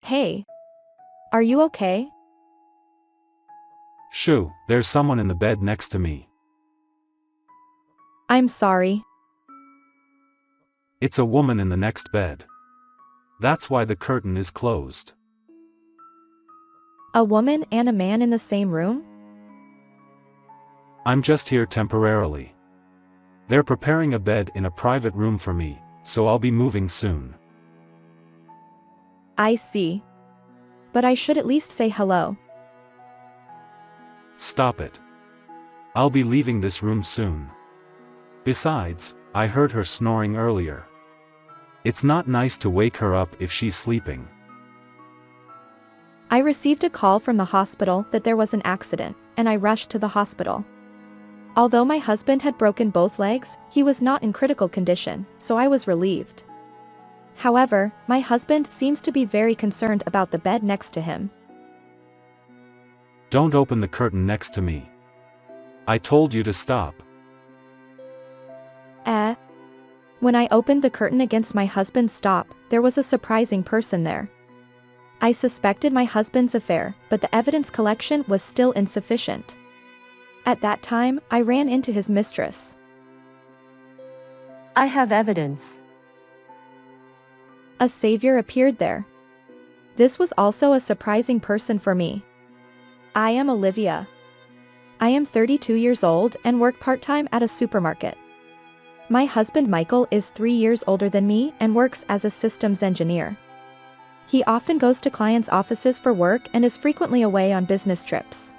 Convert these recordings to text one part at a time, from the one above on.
Hey, are you okay? Shoo, there's someone in the bed next to me. I'm sorry. It's a woman in the next bed. That's why the curtain is closed. A woman and a man in the same room? I'm just here temporarily. They're preparing a bed in a private room for me, so I'll be moving soon. I see. But I should at least say hello. Stop it. I'll be leaving this room soon. Besides, I heard her snoring earlier. It's not nice to wake her up if she's sleeping. I received a call from the hospital that there was an accident, and I rushed to the hospital. Although my husband had broken both legs, he was not in critical condition, so I was relieved. However, my husband seems to be very concerned about the bed next to him. Don't open the curtain next to me. I told you to stop. When I opened the curtain against my husband's stop, there was a surprising person there. I suspected my husband's affair, but the evidence collection was still insufficient. At that time, I ran into his mistress. I have evidence. A savior appeared there. This was also a surprising person for me. I am Olivia. I am 32 years old and work part-time at a supermarket. My husband Michael is 3 years older than me and works as a systems engineer. He often goes to clients' offices for work and is frequently away on business trips.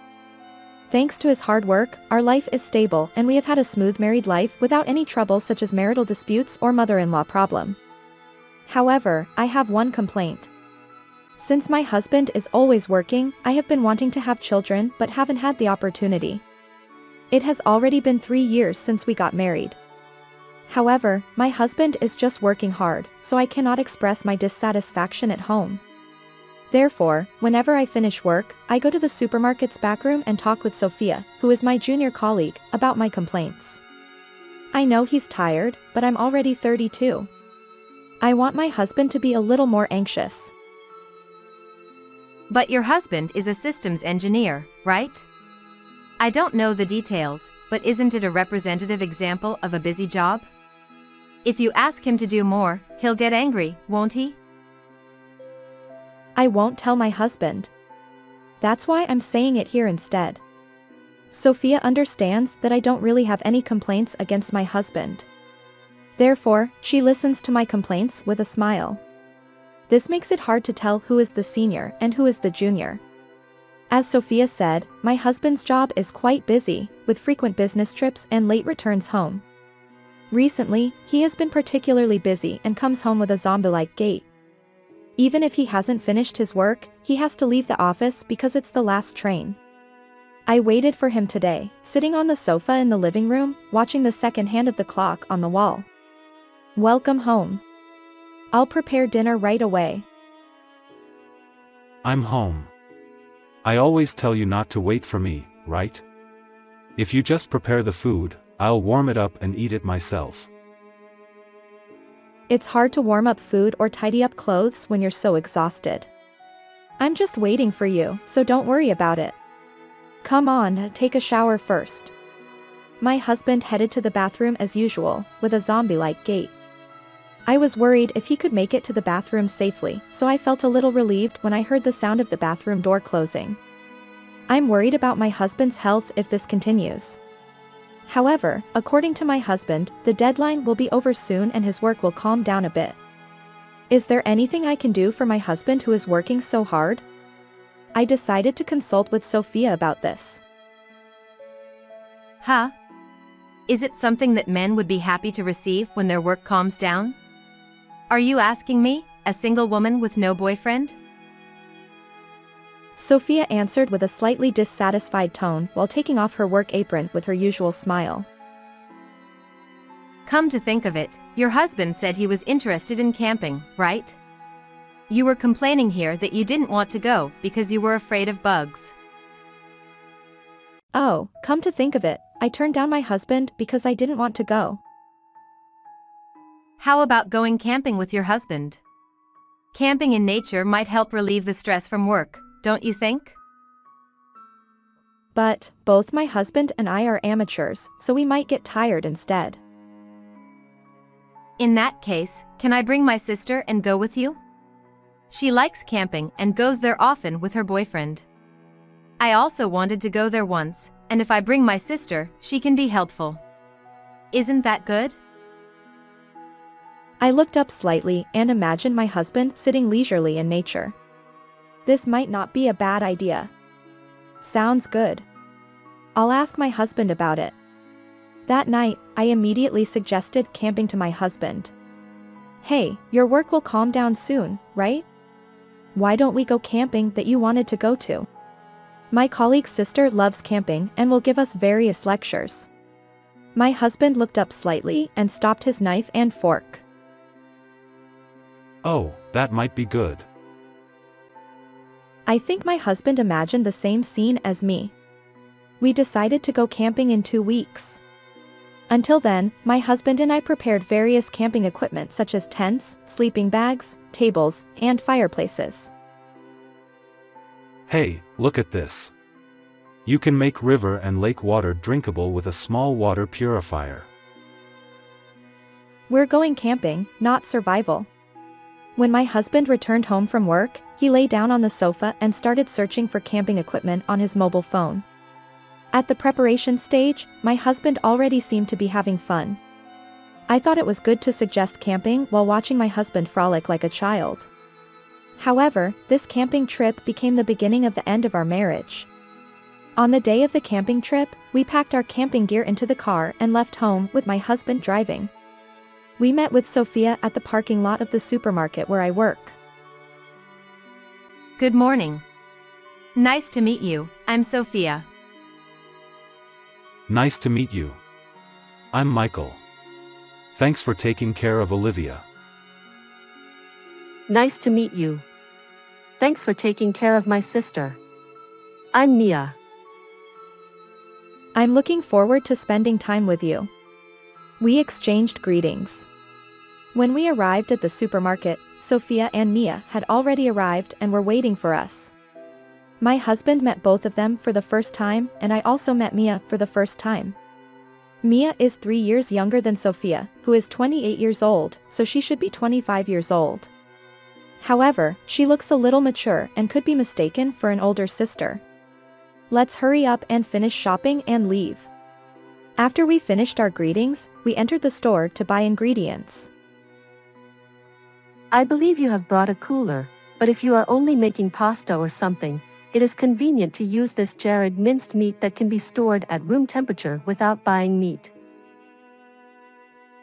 Thanks to his hard work, our life is stable and we have had a smooth married life without any trouble such as marital disputes or mother-in-law problem. However, I have one complaint. Since my husband is always working, I have been wanting to have children but haven't had the opportunity. It has already been 3 years since we got married. However, my husband is just working hard, so I cannot express my dissatisfaction at home. Therefore, whenever I finish work, I go to the supermarket's backroom and talk with Sophia, who is my junior colleague, about my complaints. I know he's tired, but I'm already 32. I want my husband to be a little more anxious. But your husband is a systems engineer, right? I don't know the details, but isn't it a representative example of a busy job? If you ask him to do more, he'll get angry, won't he? I won't tell my husband. That's why I'm saying it here instead. Sophia understands that I don't really have any complaints against my husband. Therefore, she listens to my complaints with a smile. This makes it hard to tell who is the senior and who is the junior. As Sophia said, my husband's job is quite busy, with frequent business trips and late returns home. Recently, he has been particularly busy and comes home with a zombie-like gait. Even if he hasn't finished his work, he has to leave the office because it's the last train. I waited for him today, sitting on the sofa in the living room, watching the second hand of the clock on the wall. Welcome home. I'll prepare dinner right away. I'm home. I always tell you not to wait for me, right? If you just prepare the food, I'll warm it up and eat it myself. It's hard to warm up food or tidy up clothes when you're so exhausted. I'm just waiting for you, so don't worry about it. Come on, take a shower first. My husband headed to the bathroom as usual, with a zombie-like gait. I was worried if he could make it to the bathroom safely, so I felt a little relieved when I heard the sound of the bathroom door closing. I'm worried about my husband's health if this continues. However, according to my husband, the deadline will be over soon and his work will calm down a bit. Is there anything I can do for my husband who is working so hard? I decided to consult with Sophia about this. Huh? Is it something that men would be happy to receive when their work calms down? Are you asking me, a single woman with no boyfriend? Sophia answered with a slightly dissatisfied tone while taking off her work apron with her usual smile. Come to think of it, your husband said he was interested in camping, right? You were complaining here that you didn't want to go because you were afraid of bugs. Oh, come to think of it, I turned down my husband because I didn't want to go. How about going camping with your husband? Camping in nature might help relieve the stress from work, don't you think? But, both my husband and I are amateurs, so we might get tired instead. In that case, can I bring my sister and go with you? She likes camping and goes there often with her boyfriend. I also wanted to go there once, and if I bring my sister, she can be helpful. Isn't that good? I looked up slightly and imagined my husband sitting leisurely in nature. This might not be a bad idea. Sounds good. I'll ask my husband about it. That night, I immediately suggested camping to my husband. Hey, your work will calm down soon, right? Why don't we go camping that you wanted to go to? My colleague's sister loves camping and will give us various lectures. My husband looked up slightly and stopped his knife and fork. Oh, that might be good. I think my husband imagined the same scene as me. We decided to go camping in 2 weeks. Until then, my husband and I prepared various camping equipment such as tents, sleeping bags, tables, and fireplaces. Hey, look at this. You can make river and lake water drinkable with a small water purifier. We're going camping, not survival. When my husband returned home from work, he lay down on the sofa and started searching for camping equipment on his mobile phone. At the preparation stage, my husband already seemed to be having fun. I thought it was good to suggest camping while watching my husband frolic like a child. However, this camping trip became the beginning of the end of our marriage. On the day of the camping trip, we packed our camping gear into the car and left home with my husband driving. We met with Sophia at the parking lot of the supermarket where I work. Good morning. Nice to meet you, I'm Sophia. Nice to meet you. I'm Michael. Thanks for taking care of Olivia. Nice to meet you. Thanks for taking care of my sister. I'm Mia. I'm looking forward to spending time with you. We exchanged greetings. When we arrived at the supermarket, Sophia and Mia had already arrived and were waiting for us. My husband met both of them for the first time, and I also met Mia for the first time. Mia is 3 years younger than Sophia, who is 28 years old, so she should be 25 years old. However, she looks a little mature and could be mistaken for an older sister. Let's hurry up and finish shopping and leave. After we finished our greetings, we entered the store to buy ingredients. I believe you have brought a cooler, but if you are only making pasta or something, it is convenient to use this jarred minced meat that can be stored at room temperature without buying meat.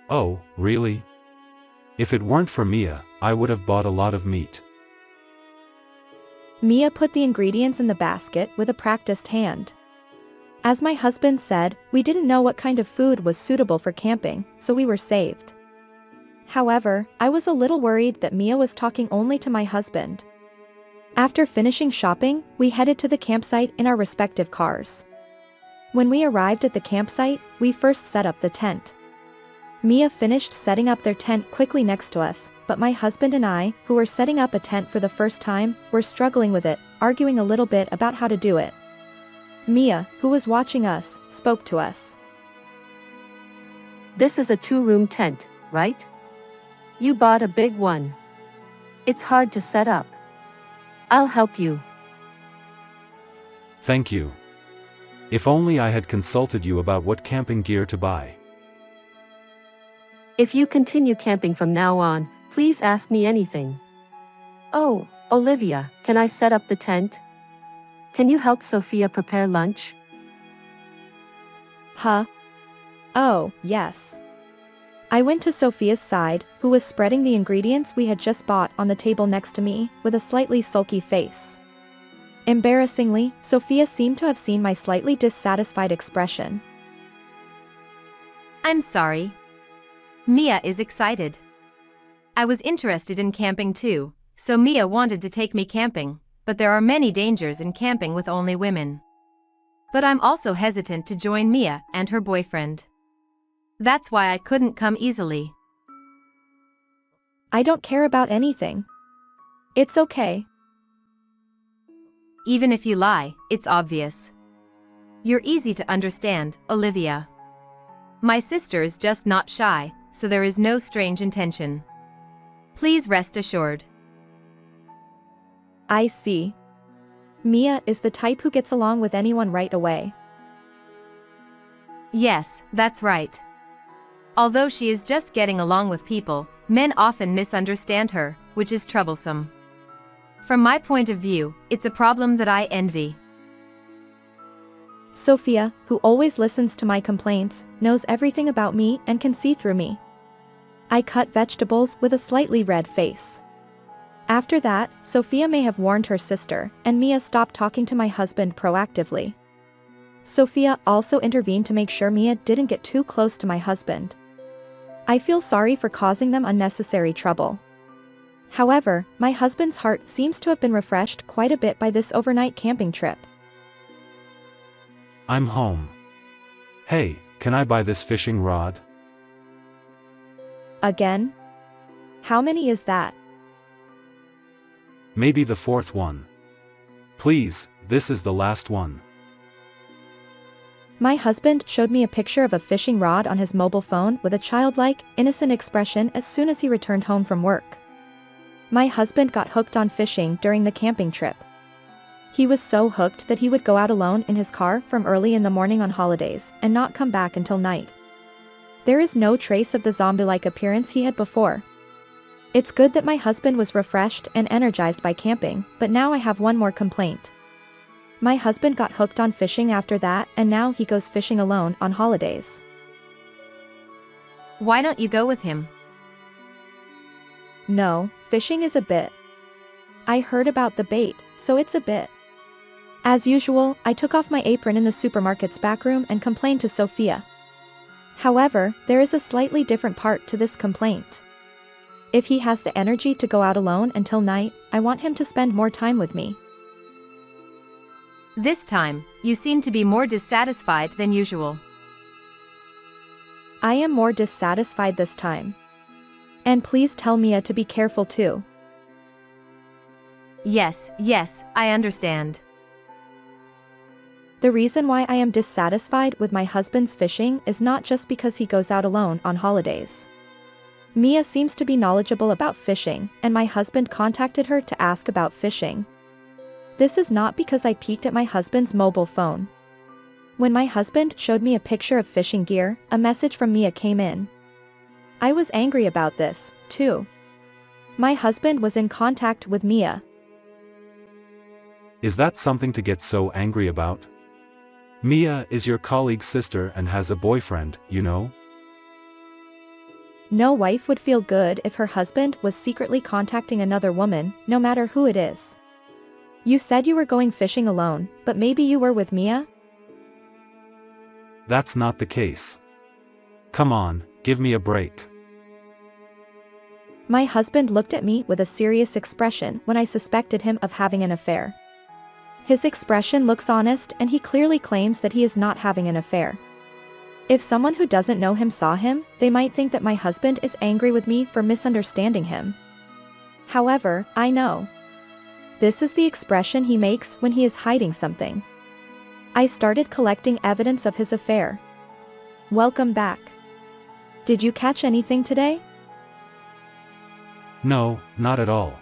Oh, really? If it weren't for Mia, I would have bought a lot of meat. Mia put the ingredients in the basket with a practiced hand. As my husband said, we didn't know what kind of food was suitable for camping, so we were saved. However, I was a little worried that Mia was talking only to my husband. After finishing shopping, we headed to the campsite in our respective cars. When we arrived at the campsite, we first set up the tent. Mia finished setting up their tent quickly next to us, but my husband and I, who were setting up a tent for the first time, were struggling with it, arguing a little bit about how to do it. Mia, who was watching us, spoke to us. This is a 2-room tent, right? You bought a big one. It's hard to set up. I'll help you. Thank you. If only I had consulted you about what camping gear to buy. If you continue camping from now on, please ask me anything. Oh, Olivia, can I set up the tent? Can you help Sophia prepare lunch? Huh? Oh, yes. I went to Sophia's side, who was spreading the ingredients we had just bought on the table next to me, with a slightly sulky face. Embarrassingly, Sophia seemed to have seen my slightly dissatisfied expression. I'm sorry. Mia is excited. I was interested in camping too, so Mia wanted to take me camping, but there are many dangers in camping with only women. But I'm also hesitant to join Mia and her boyfriend. That's why I couldn't come easily. I don't care about anything. It's okay. Even if you lie, it's obvious. You're easy to understand, Olivia. My sister's just not shy, so there is no strange intention. Please rest assured. I see. Mia is the type who gets along with anyone right away. Yes, that's right. Although she is just getting along with people, men often misunderstand her, which is troublesome. From my point of view, it's a problem that I envy. Sophia, who always listens to my complaints, knows everything about me and can see through me. I cut vegetables with a slightly red face. After that, Sophia may have warned her sister, and Mia stopped talking to my husband proactively. Sophia also intervened to make sure Mia didn't get too close to my husband. I feel sorry for causing them unnecessary trouble. However, my husband's heart seems to have been refreshed quite a bit by this overnight camping trip. I'm home. Hey, can I buy this fishing rod? Again? How many is that? Maybe the fourth one. Please, this is the last one. My husband showed me a picture of a fishing rod on his mobile phone with a childlike, innocent expression as soon as he returned home from work. My husband got hooked on fishing during the camping trip. He was so hooked that he would go out alone in his car from early in the morning on holidays and not come back until night. There is no trace of the zombie-like appearance he had before. It's good that my husband was refreshed and energized by camping, but now I have one more complaint. My husband got hooked on fishing after that, and now he goes fishing alone on holidays. Why don't you go with him? No, fishing is a bit. I heard about the bait, so it's a bit. As usual, I took off my apron in the supermarket's back room and complained to Sophia. However, there is a slightly different part to this complaint. If he has the energy to go out alone until night, I want him to spend more time with me. This time, you seem to be more dissatisfied than usual. I am more dissatisfied this time. And please tell Mia to be careful too. Yes, I understand. The reason why I am dissatisfied with my husband's fishing is not just because he goes out alone on holidays. Mia seems to be knowledgeable about fishing, and my husband contacted her to ask about fishing. This is not because I peeked at my husband's mobile phone. When my husband showed me a picture of fishing gear, a message from Mia came in. I was angry about this, too. My husband was in contact with Mia. Is that something to get so angry about? Mia is your colleague's sister and has a boyfriend, you know? No wife would feel good if her husband was secretly contacting another woman, no matter who it is. You said you were going fishing alone, but maybe you were with Mia? That's not the case. Come on, give me a break. My husband looked at me with a serious expression when I suspected him of having an affair. His expression looks honest, and he clearly claims that he is not having an affair. If someone who doesn't know him saw him, they might think that my husband is angry with me for misunderstanding him. However, I know. This is the expression he makes when he is hiding something. I started collecting evidence of his affair. Welcome back. Did you catch anything today? No, not at all.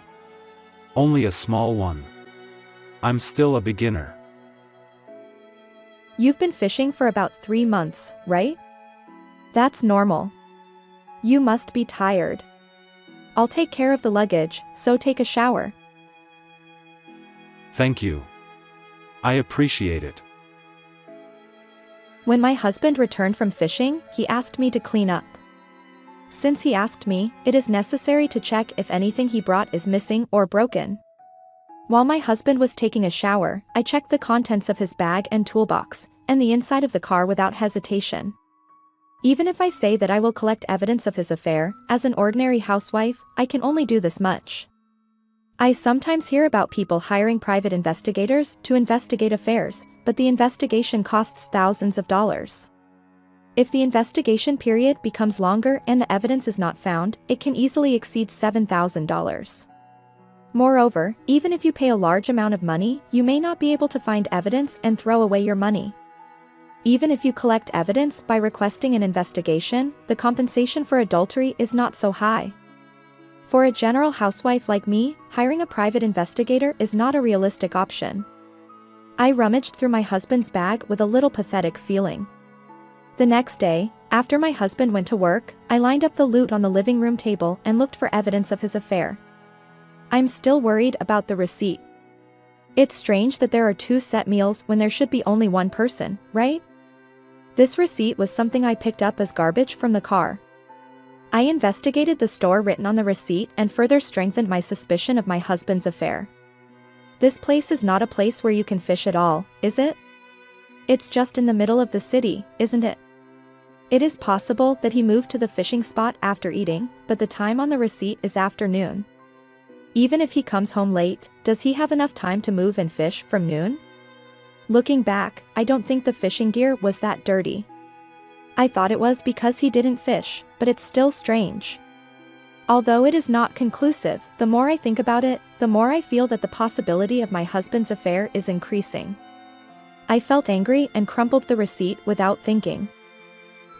Only a small one. I'm still a beginner. You've been fishing for about 3 months, right? That's normal. You must be tired. I'll take care of the luggage, so take a shower. Thank you. I appreciate it. When my husband returned from fishing, he asked me to clean up. Since he asked me, it is necessary to check if anything he brought is missing or broken. While my husband was taking a shower, I checked the contents of his bag and toolbox, and the inside of the car without hesitation. Even if I say that I will collect evidence of his affair, as an ordinary housewife, I can only do this much. I sometimes hear about people hiring private investigators to investigate affairs, but the investigation costs thousands of dollars. If the investigation period becomes longer and the evidence is not found, it can easily exceed $7,000. Moreover, even if you pay a large amount of money, you may not be able to find evidence and throw away your money. Even if you collect evidence by requesting an investigation, the compensation for adultery is not so high. For a general housewife like me, hiring a private investigator is not a realistic option. I rummaged through my husband's bag with a little pathetic feeling. The next day, after my husband went to work, I lined up the loot on the living room table and looked for evidence of his affair. I'm still worried about the receipt. It's strange that there are 2 set meals when there should be only 1 person, right? This receipt was something I picked up as garbage from the car. I investigated the store written on the receipt and further strengthened my suspicion of my husband's affair. This place is not a place where you can fish at all, is it? It's just in the middle of the city, isn't it? It is possible that he moved to the fishing spot after eating, but the time on the receipt is afternoon. Even if he comes home late, does he have enough time to move and fish from noon? Looking back, I don't think the fishing gear was that dirty. I thought it was because he didn't fish, but it's still strange. Although it is not conclusive, the more I think about it, the more I feel that the possibility of my husband's affair is increasing. I felt angry and crumpled the receipt without thinking.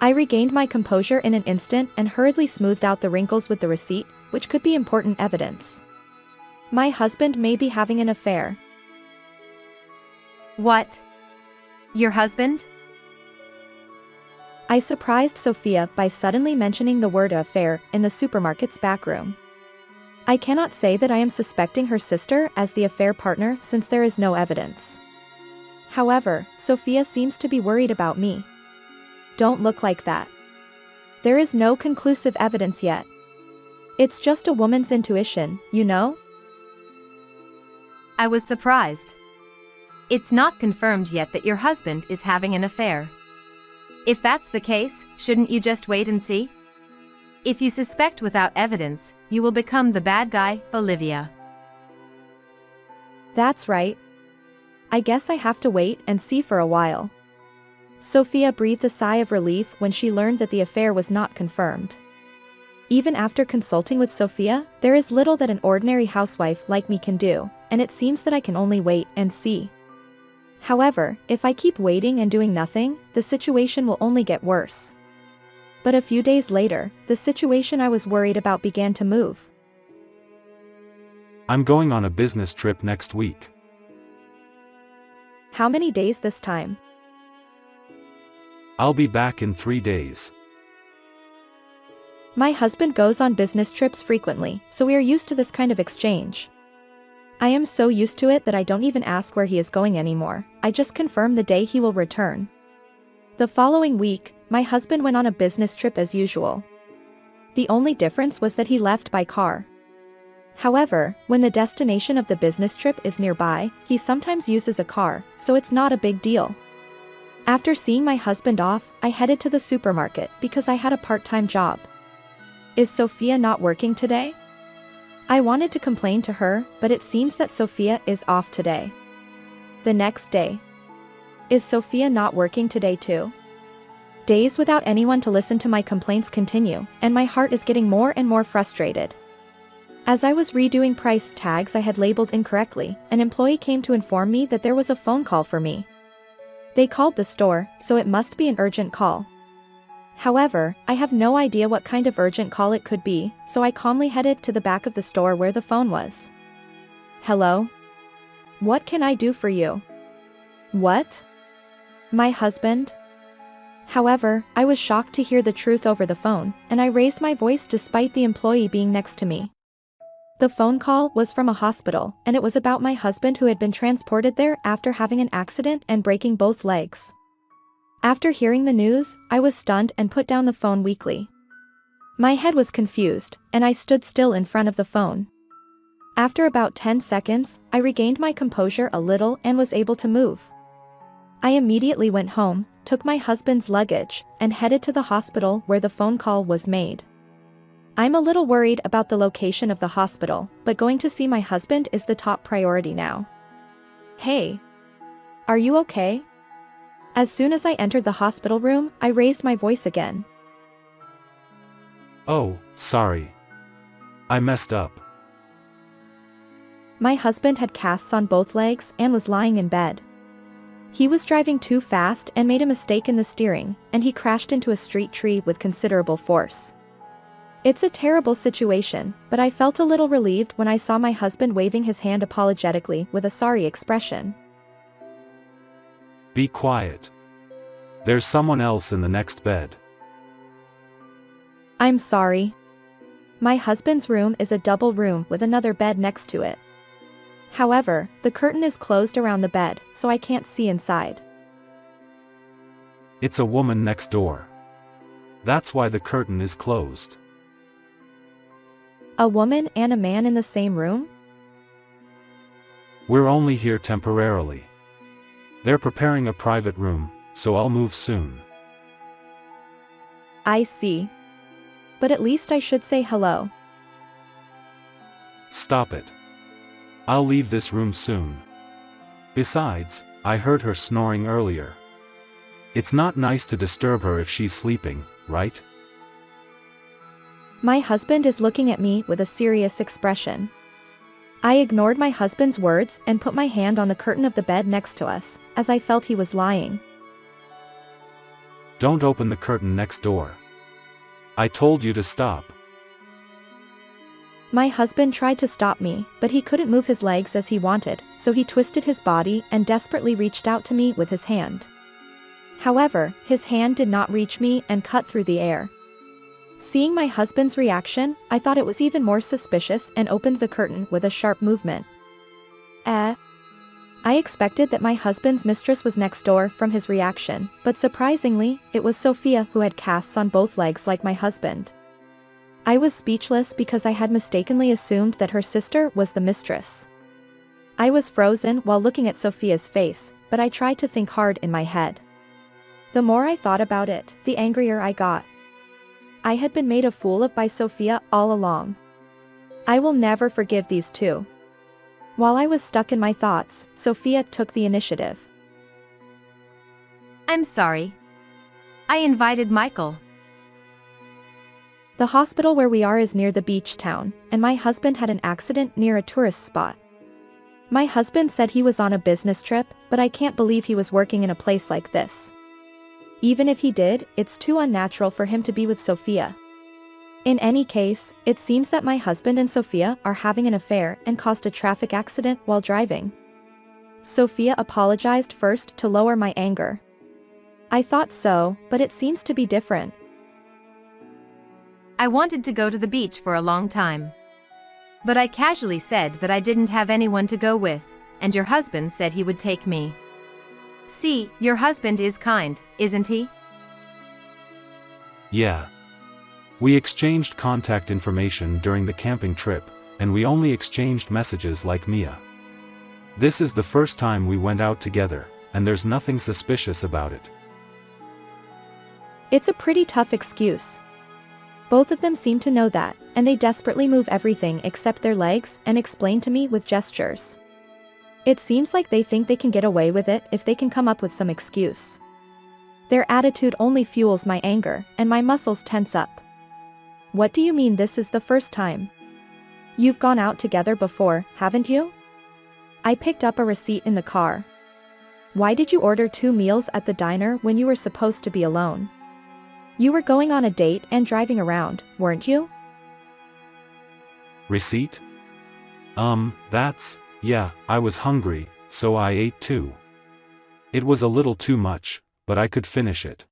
I regained my composure in an instant and hurriedly smoothed out the wrinkles with the receipt, which could be important evidence. My husband may be having an affair. What? Your husband? I surprised Sophia by suddenly mentioning the word affair in the supermarket's back room. I cannot say that I am suspecting her sister as the affair partner since there is no evidence. However, Sophia seems to be worried about me. Don't look like that. There is no conclusive evidence yet. It's just a woman's intuition, you know? I was surprised. It's not confirmed yet that your husband is having an affair. If that's the case, shouldn't you just wait and see? If you suspect without evidence, you will become the bad guy, Olivia. That's right. I guess I have to wait and see for a while. Sophia breathed a sigh of relief when she learned that the affair was not confirmed. Even after consulting with Sophia, there is little that an ordinary housewife like me can do, and it seems that I can only wait and see. However, if I keep waiting and doing nothing, the situation will only get worse. But a few days later, the situation I was worried about began to move. I'm going on a business trip next week. How many days this time? I'll be back in 3 days. My husband goes on business trips frequently, so we are used to this kind of exchange. I am so used to it that I don't even ask where he is going anymore, I just confirm the day he will return. The following week, my husband went on a business trip as usual. The only difference was that he left by car. However, when the destination of the business trip is nearby, he sometimes uses a car, so it's not a big deal. After seeing my husband off, I headed to the supermarket because I had a part-time job. Is Sophia not working today? I wanted to complain to her, but it seems that Sophia is off today. The next day. Is Sophia not working today too? Days without anyone to listen to my complaints continue, and my heart is getting more and more frustrated. As I was redoing price tags I had labeled incorrectly, an employee came to inform me that there was a phone call for me. They called the store, so it must be an urgent call. However, I have no idea what kind of urgent call it could be, so I calmly headed to the back of the store where the phone was. Hello? What can I do for you? What? My husband? However, I was shocked to hear the truth over the phone, and I raised my voice despite the employee being next to me. The phone call was from a hospital, and it was about my husband who had been transported there after having an accident and breaking both legs. After hearing the news, I was stunned and put down the phone weakly. My head was confused, and I stood still in front of the phone. After about 10 seconds, I regained my composure a little and was able to move. I immediately went home, took my husband's luggage, and headed to the hospital where the phone call was made. I'm a little worried about the location of the hospital, but going to see my husband is the top priority now. Hey! Are you okay? As soon as I entered the hospital room, I raised my voice again. Oh, sorry. I messed up. My husband had casts on both legs and was lying in bed. He was driving too fast and made a mistake in the steering, and he crashed into a street tree with considerable force. It's a terrible situation, but I felt a little relieved when I saw my husband waving his hand apologetically with a sorry expression. Be quiet. There's someone else in the next bed. I'm sorry. My husband's room is a double room with another bed next to it. However, the curtain is closed around the bed, so I can't see inside. It's a woman next door. That's why the curtain is closed. A woman and a man in the same room? We're only here temporarily. They're preparing a private room, so I'll move soon. I see. But at least I should say hello. Stop it. I'll leave this room soon. Besides, I heard her snoring earlier. It's not nice to disturb her if she's sleeping, right? My husband is looking at me with a serious expression. I ignored my husband's words and put my hand on the curtain of the bed next to us, as I felt he was lying. Don't open the curtain next door. I told you to stop. My husband tried to stop me, but he couldn't move his legs as he wanted, so he twisted his body and desperately reached out to me with his hand. However, his hand did not reach me and cut through the air. Seeing my husband's reaction, I thought it was even more suspicious and opened the curtain with a sharp movement. I expected that my husband's mistress was next door from his reaction, but surprisingly, it was Sophia who had casts on both legs like my husband. I was speechless because I had mistakenly assumed that her sister was the mistress. I was frozen while looking at Sophia's face, but I tried to think hard in my head. The more I thought about it, the angrier I got. I had been made a fool of by Sophia all along. I will never forgive these two. While I was stuck in my thoughts, Sophia took the initiative. I'm sorry. I invited Michael. The hospital where we are is near the beach town, and my husband had an accident near a tourist spot. My husband said he was on a business trip, but I can't believe he was working in a place like this. Even if he did, it's too unnatural for him to be with Sophia. In any case, it seems that my husband and Sophia are having an affair and caused a traffic accident while driving. Sophia apologized first to lower my anger. I thought so, but it seems to be different. I wanted to go to the beach for a long time. But I casually said that I didn't have anyone to go with, and your husband said he would take me. See, your husband is kind, isn't he? Yeah. We exchanged contact information during the camping trip, and we only exchanged messages like Mia. This is the first time we went out together, and there's nothing suspicious about it. It's a pretty tough excuse. Both of them seem to know that, and they desperately move everything except their legs and explain to me with gestures. It seems like they think they can get away with it if they can come up with some excuse. Their attitude only fuels my anger, and my muscles tense up. What do you mean this is the first time? You've gone out together before, haven't you? I picked up a receipt in the car. Why did you order 2 meals at the diner when you were supposed to be alone? You were going on a date and driving around, weren't you? Receipt? Yeah, I was hungry, so I ate too. It was a little too much, but I could finish it.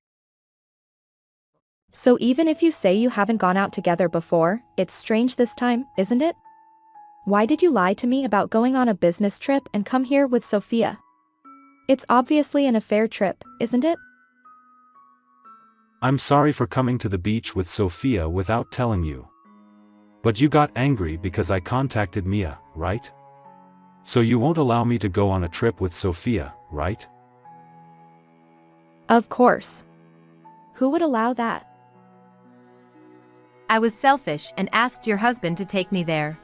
So even if you say you haven't gone out together before, it's strange this time, isn't it? Why did you lie to me about going on a business trip and come here with Sophia? It's obviously an affair trip, isn't it? I'm sorry for coming to the beach with Sophia without telling you. But you got angry because I contacted Mia, right? So you won't allow me to go on a trip with Sophia, right? Of course. Who would allow that? I was selfish and asked your husband to take me there.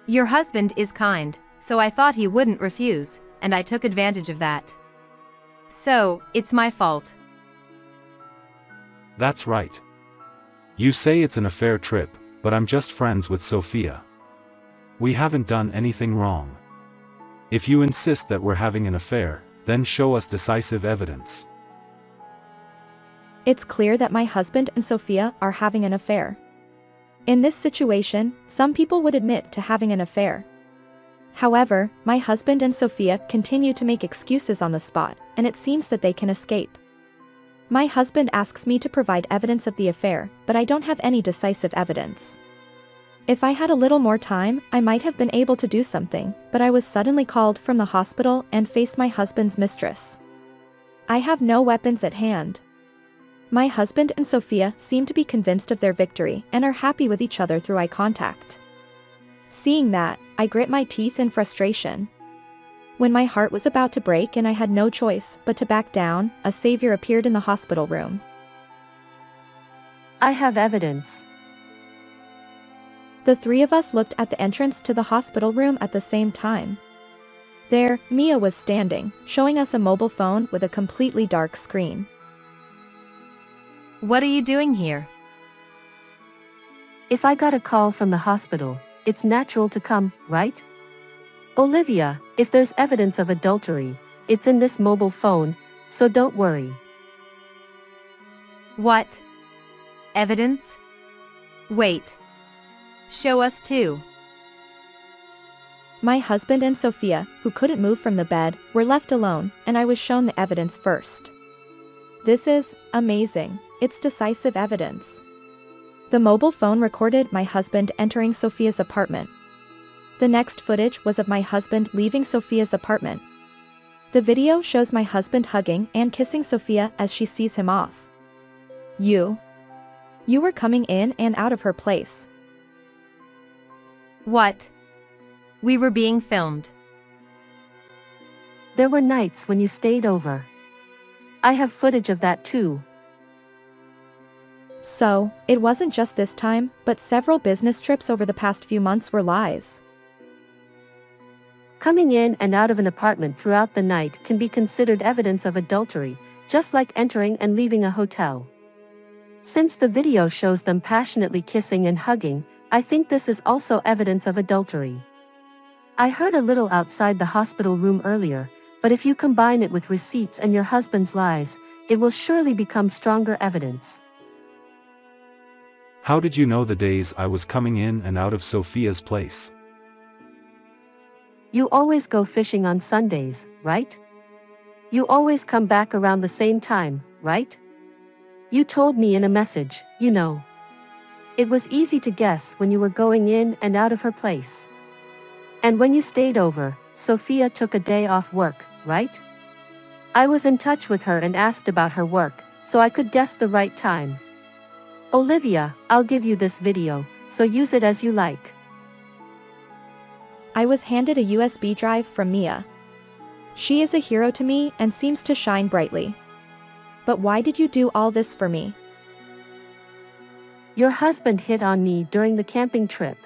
Your husband is kind, so I thought he wouldn't refuse, and I took advantage of that. So, it's my fault. That's right. You say it's an affair trip, but I'm just friends with Sophia. We haven't done anything wrong. If you insist that we're having an affair, then show us decisive evidence. It's clear that my husband and Sophia are having an affair. In this situation, some people would admit to having an affair. However, my husband and Sophia continue to make excuses on the spot, and it seems that they can escape. My husband asks me to provide evidence of the affair, but I don't have any decisive evidence. If I had a little more time, I might have been able to do something, but I was suddenly called from the hospital and faced my husband's mistress. I have no weapons at hand. My husband and Sophia seem to be convinced of their victory and are happy with each other through eye contact. Seeing that, I grit my teeth in frustration. When my heart was about to break and I had no choice but to back down, a savior appeared in the hospital room. I have evidence. The three of us looked at the entrance to the hospital room at the same time. There, Mia was standing, showing us a mobile phone with a completely dark screen. What are you doing here? If I got a call from the hospital, it's natural to come, right? Olivia, if there's evidence of adultery, it's in this mobile phone, so don't worry. What? Evidence? Wait. Show us too. My husband and Sophia, who couldn't move from the bed, were left alone, and I was shown the evidence first. This is amazing. It's decisive evidence. The mobile phone recorded my husband entering Sophia's apartment. The next footage was of my husband leaving Sophia's apartment. The video shows my husband hugging and kissing Sophia as she sees him off. You were coming in and out of her place. What? We were being filmed. There were nights when you stayed over. I have footage of that too. So, it wasn't just this time, but several business trips over the past few months were lies. Coming in and out of an apartment throughout the night can be considered evidence of adultery, just like entering and leaving a hotel. Since the video shows them passionately kissing and hugging, I think this is also evidence of adultery. I heard a little outside the hospital room earlier, but if you combine it with receipts and your husband's lies, it will surely become stronger evidence. How did you know the days I was coming in and out of Sophia's place? You always go fishing on Sundays, right? You always come back around the same time, right? You told me in a message, you know. It was easy to guess when you were going in and out of her place. And when you stayed over, Sophia took a day off work, right? I was in touch with her and asked about her work, so I could guess the right time. Olivia, I'll give you this video, so use it as you like. I was handed a USB drive from Mia. She is a hero to me and seems to shine brightly. But why did you do all this for me? Your husband hit on me during the camping trip.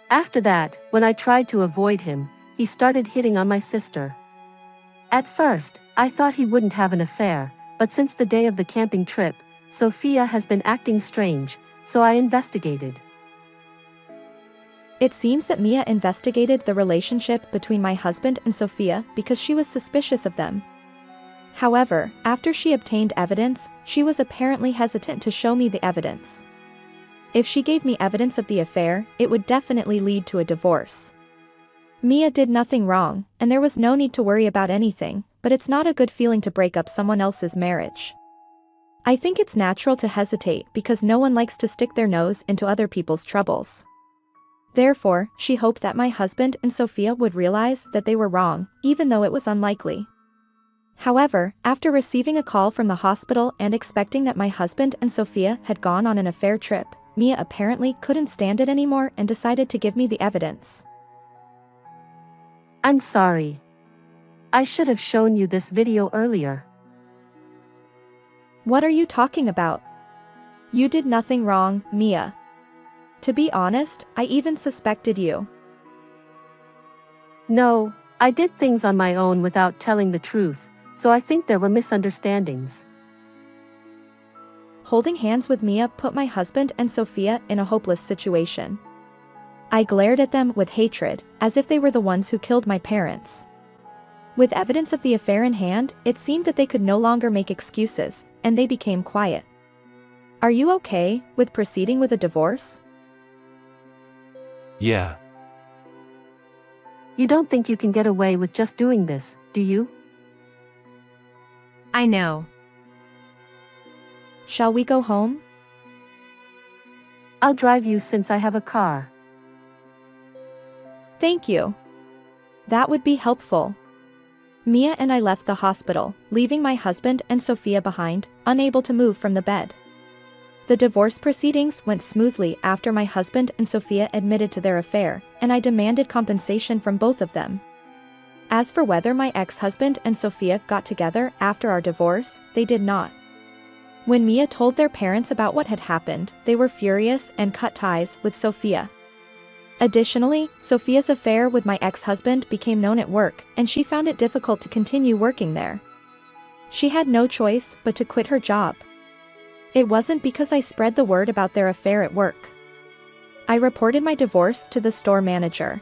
After that, when I tried to avoid him, he started hitting on my sister. At first, I thought he wouldn't have an affair, but since the day of the camping trip, Sophia has been acting strange, so I investigated. It seems that Mia investigated the relationship between my husband and Sophia because she was suspicious of them. However, after she obtained evidence, she was apparently hesitant to show me the evidence. If she gave me evidence of the affair, it would definitely lead to a divorce. Mia did nothing wrong, and there was no need to worry about anything, but it's not a good feeling to break up someone else's marriage. I think it's natural to hesitate because no one likes to stick their nose into other people's troubles. Therefore, she hoped that my husband and Sophia would realize that they were wrong, even though it was unlikely. However, after receiving a call from the hospital and expecting that my husband and Sophia had gone on an affair trip, Mia apparently couldn't stand it anymore and decided to give me the evidence. I'm sorry. I should have shown you this video earlier. What are you talking about? You did nothing wrong, Mia. To be honest, I even suspected you. No, I did things on my own without telling the truth, so I think there were misunderstandings. Holding hands with Mia put my husband and Sophia in a hopeless situation. I glared at them with hatred, as if they were the ones who killed my parents. With evidence of the affair in hand, it seemed that they could no longer make excuses, and they became quiet. Are you okay with proceeding with a divorce? Yeah. You don't think you can get away with just doing this, do you? I know. Shall we go home? I'll drive you since I have a car. Thank you. That would be helpful. Mia and I left the hospital, leaving my husband and Sophia behind, unable to move from the bed. The divorce proceedings went smoothly after my husband and Sophia admitted to their affair, and I demanded compensation from both of them. As for whether my ex-husband and Sophia got together after our divorce, they did not. When Mia told their parents about what had happened, they were furious and cut ties with Sophia. Additionally, Sophia's affair with my ex-husband became known at work, and she found it difficult to continue working there. She had no choice but to quit her job. It wasn't because I spread the word about their affair at work. I reported my divorce to the store manager.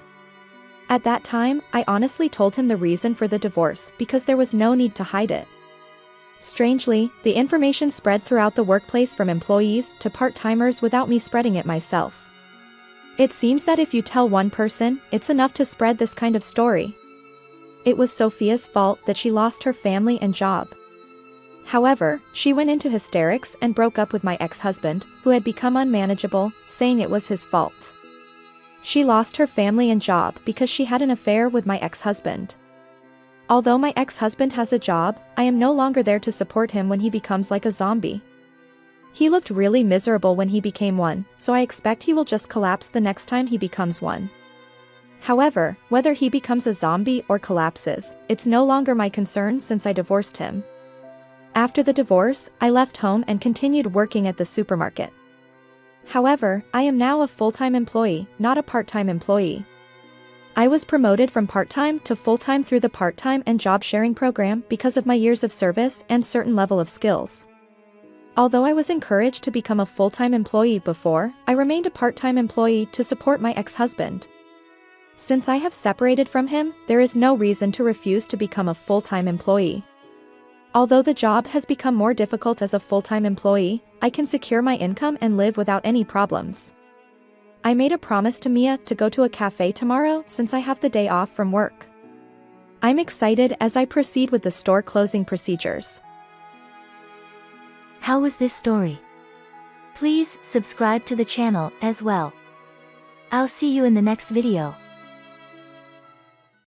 At that time, I honestly told him the reason for the divorce because there was no need to hide it. Strangely, the information spread throughout the workplace from employees to part-timers without me spreading it myself. It seems that if you tell one person, it's enough to spread this kind of story. It was Sophia's fault that she lost her family and job. However, she went into hysterics and broke up with my ex-husband, who had become unmanageable, saying it was his fault. She lost her family and job because she had an affair with my ex-husband. Although my ex-husband has a job, I am no longer there to support him when he becomes like a zombie. He looked really miserable when he became one, so I expect he will just collapse the next time he becomes one. However, whether he becomes a zombie or collapses, it's no longer my concern since I divorced him. After the divorce, I left home and continued working at the supermarket. However, I am now a full-time employee, not a part-time employee. I was promoted from part-time to full-time through the part-time and job-sharing program because of my years of service and certain level of skills. Although I was encouraged to become a full-time employee before, I remained a part-time employee to support my ex-husband. Since I have separated from him, there is no reason to refuse to become a full-time employee. Although the job has become more difficult as a full-time employee, I can secure my income and live without any problems. I made a promise to Mia to go to a cafe tomorrow since I have the day off from work. I'm excited as I proceed with the store closing procedures. How was this story? Please subscribe to the channel as well. I'll see you in the next video.